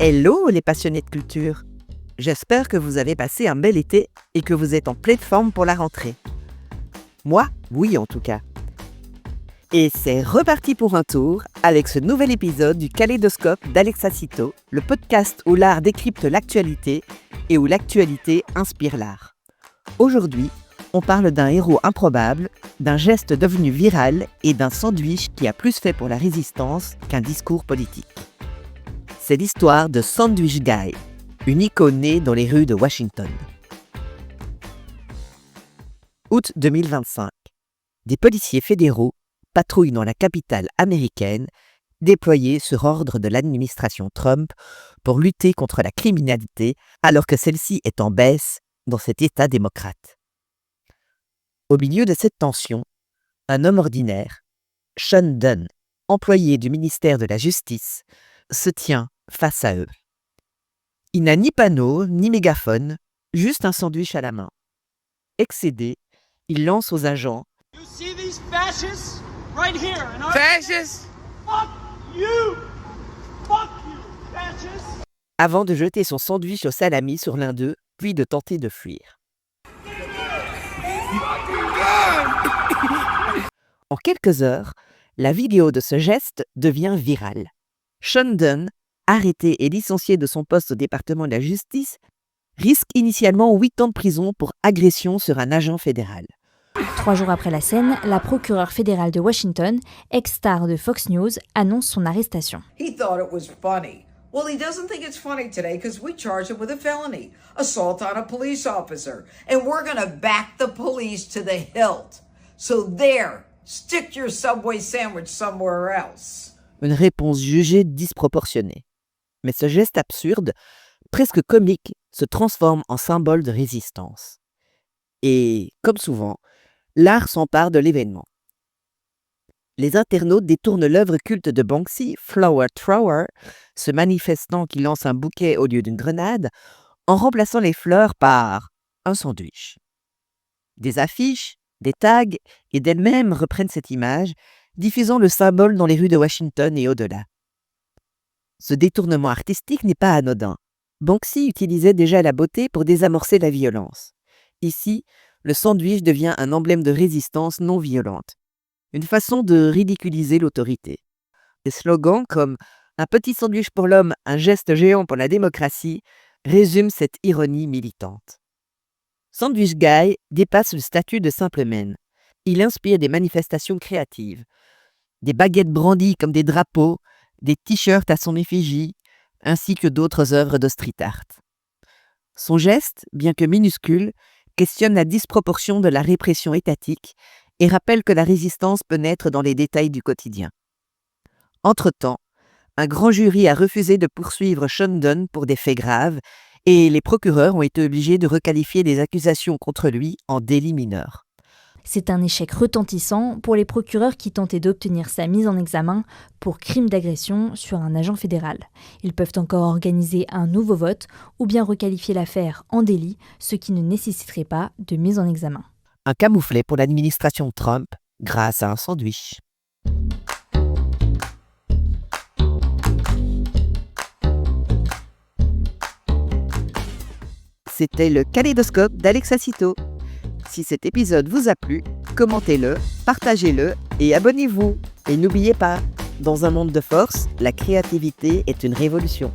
Hello les passionnés de culture! J'espère que vous avez passé un bel été et que vous êtes en pleine forme pour la rentrée. Moi, oui en tout cas. Et c'est reparti pour un tour avec ce nouvel épisode du Kaléidoscope d'Alexa Cito, le podcast où l'art décrypte l'actualité et où l'actualité inspire l'art. Aujourd'hui, on parle d'un héros improbable, d'un geste devenu viral et d'un sandwich qui a plus fait pour la résistance qu'un discours politique. C'est l'histoire de Sandwich Guy, une icône née dans les rues de Washington. Août 2025. Des policiers fédéraux patrouillent dans la capitale américaine, déployés sur ordre de l'administration Trump pour lutter contre la criminalité alors que celle-ci est en baisse dans cet État démocrate. Au milieu de cette tension, un homme ordinaire, Sean Dunn, employé du ministère de la Justice, se tient face à eux. Il n'a ni panneau, ni mégaphone, juste un sandwich à la main. Excédé, il lance aux agents « You see these fascists right here in our fascists? Fuck you! Fuck you, fascists! » avant de jeter son sandwich au salami sur l'un d'eux, puis de tenter de fuir. En quelques heures, la vidéo de ce geste devient virale. Sean Dunn, arrêté et licencié de son poste au département de la justice, risque initialement 8 ans de prison pour agression sur un agent fédéral. 3 jours après la scène, la procureure fédérale de Washington, ex-star de Fox News, annonce son arrestation. He thought it was funny. Well, he doesn't think it's funny today because we charge him with a felony, assault on a police officer, and we're going to back the police to the hilt. So there, stick your Subway sandwich somewhere else. Une réponse jugée disproportionnée. Mais ce geste absurde, presque comique, se transforme en symbole de résistance. Et, comme souvent, l'art s'empare de l'événement. Les internautes détournent l'œuvre culte de Banksy, Flower Thrower, ce manifestant qui lance un bouquet au lieu d'une grenade, en remplaçant les fleurs par un sandwich. Des affiches, des tags et d'elles-mêmes reprennent cette image, diffusant le symbole dans les rues de Washington et au-delà. Ce détournement artistique n'est pas anodin. Banksy utilisait déjà la beauté pour désamorcer la violence. Ici, le sandwich devient un emblème de résistance non violente, une façon de ridiculiser l'autorité. Des slogans comme « Un petit sandwich pour l'homme, un geste géant pour la démocratie » résument cette ironie militante. Sandwich Guy dépasse le statut de simple mène. Il inspire des manifestations créatives. Des baguettes brandies comme des drapeaux, des t-shirts à son effigie, ainsi que d'autres œuvres de street art. Son geste, bien que minuscule, questionne la disproportion de la répression étatique et rappelle que la résistance peut naître dans les détails du quotidien. Entre-temps, un grand jury a refusé de poursuivre Sean Dunn pour des faits graves et les procureurs ont été obligés de requalifier les accusations contre lui en délit mineur. C'est un échec retentissant pour les procureurs qui tentaient d'obtenir sa mise en examen pour crime d'agression sur un agent fédéral. Ils peuvent encore organiser un nouveau vote ou bien requalifier l'affaire en délit, ce qui ne nécessiterait pas de mise en examen. Un camouflet pour l'administration Trump grâce à un sandwich. C'était le Kaléidoscope d'Alexa Cito. Si cet épisode vous a plu, commentez-le, partagez-le et abonnez-vous. Et n'oubliez pas, dans un monde de force, la créativité est une révolution.